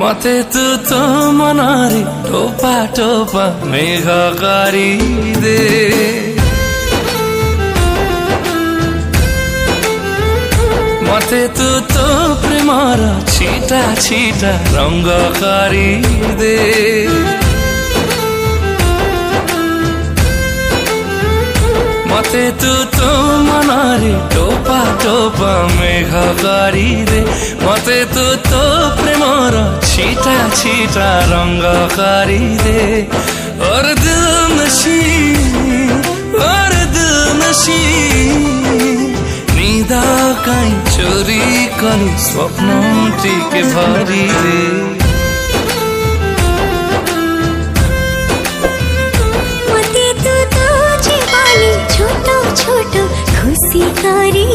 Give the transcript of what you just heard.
मते तू मनारी टोपा टोपा मेघ दे मते तू प्रेमर छिटा छिटा रंग दे मते तू मनारी टोपा टोपा मेघ दे मते तू प्रेमर छिटा छिटा रंग दे और दिल नशी निदा काई चोरी कलु स्वप्न टिके भरी दे मते तू तो जीवानी छोटो छोटो खुशी करी